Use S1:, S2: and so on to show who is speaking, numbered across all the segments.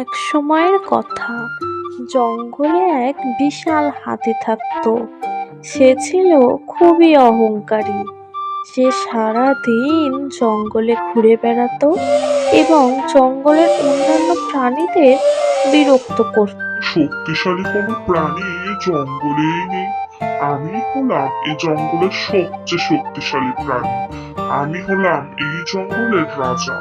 S1: এক সময়ের কথা, জঙ্গলে এক বিশাল হাতি থাকতো। সে ছিল খুবই অহংকারী। সে সারা দিন জঙ্গলে ঘুরে বেড়াতো এবং জঙ্গলের অন্যান্য প্রাণীদের বিরক্ত করত।
S2: শক্তিশালী কোনো প্রাণী এ জঙ্গলেই নেই। আমি হলাম এই জঙ্গলের সবচেয়ে শক্তিশালী প্রাণী। আমি হলাম এই জঙ্গলের রাজা।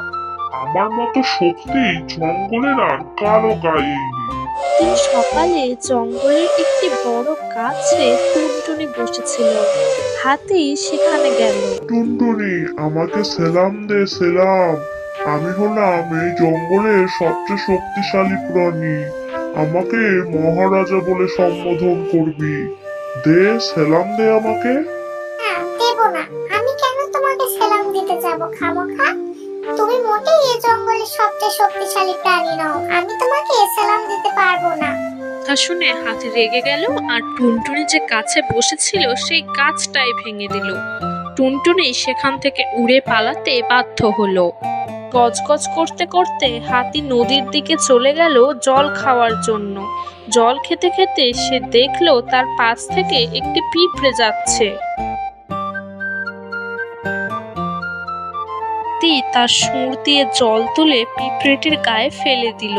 S2: আমার মতো শক্তি জঙ্গলের আর কারো গায়েই নেই।
S1: দিন সকালে জঙ্গলের একটি বড় গাছে টুনটুনি বসেছিল। হাতি সেখানে গেল।
S2: টুনটুনি, আমাকে সেলাম দে সেলাম। আমি হলাম এই জঙ্গলের সবচেয়ে শক্তিশালী প্রাণী। আমাকে মহারাজা বলে সম্বোধন করবি। দে সেলাম দে আমাকে।
S3: না, দেব না। আমি কেন তোমাকে সেলাম দিতে যাব খামোখা? তুমি মোটেই এই জঙ্গলের সবচেয়ে শক্তিশালী প্রাণী নও। আমি তোমাকে সেলাম দিতে পারবো না।
S1: তা শুনে হাতি রেগে গেল আর টুনটুনি যে গাছে বসেছিল সেই গাছটাই ভেঙে দিল। টুনটুনি সেখান থেকে উড়ে পালাতে বাধ্য হলো। গজগজ করতে করতে হাতি নদীর দিকে চলে গেল জল খাওয়ার জন্য। জল খেতে খেতে সে দেখলো তার পাশ থেকে একটি পিঁপড়ে যাচ্ছে। হাতি তার শুঁড় দিয়ে জল তুলে পিঁপড়েটির গায়ে ফেলে দিল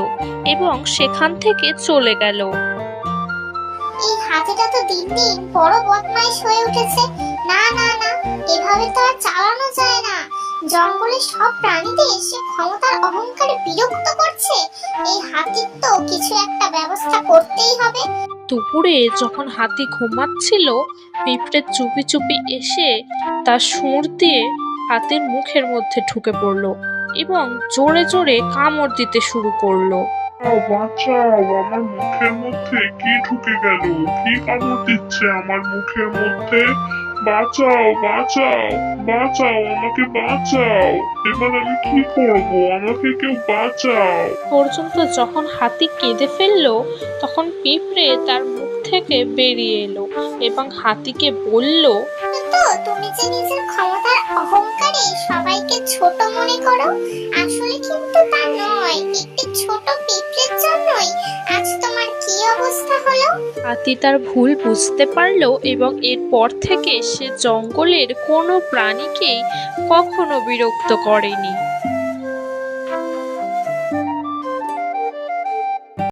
S1: এবং সেখান থেকে চলে গেল।
S3: এই হাতিটা তো দিন দিন বড় বদমাইশ হয়ে উঠেছে। না না না, এভাবে তো আর চালানো যায় না। জঙ্গলের সব প্রাণীদের সে ক্ষমতার অহংকারে বিরক্ত করছে। এই হাতির তো কিছু একটা ব্যবস্থা করতেই হবে।
S1: দুপুরে যখন হাতি ঘুমাচ্ছিল, পিঁপড়ে চুপি চুপি এসে তার শুঁড় দিয়ে হাতির মুখের মধ্যে ঢুকে পড়লো এবং জোরে জোরে কামড় দিতে শুরু করলো।
S2: বাঁচাও, আমার মুখের মধ্যে কি ঢুকে গেল? কি কামড় দিচ্ছে আমার মুখের মধ্যে? বাঁচাও বাঁচাও বাঁচাও, আমাকে বাঁচাও। এবার আমি কি করব? আমাকে কেউ বাঁচাও।
S1: পর্যন্ত যখন হাতি কেঁদে ফেললো, তখন পিঁপড়ে তার মুখ থেকে বেরিয়ে এলো এবং হাতিকে বলল,
S3: তো তুমি যে নিজের ক্ষমতার অহংকারে সবাইকে ছোট মনে করো, আসলে কিন্তু তা নয়। একটি ছোট পিঁপড়ের জন্যই আজ তোমার কি অবস্থা হলো।
S1: হাতি তার ভুল বুঝতে পারলো এবং এরপর থেকে সে জঙ্গলের কোনো প্রাণীকেই কখনো বিরক্ত করেনি।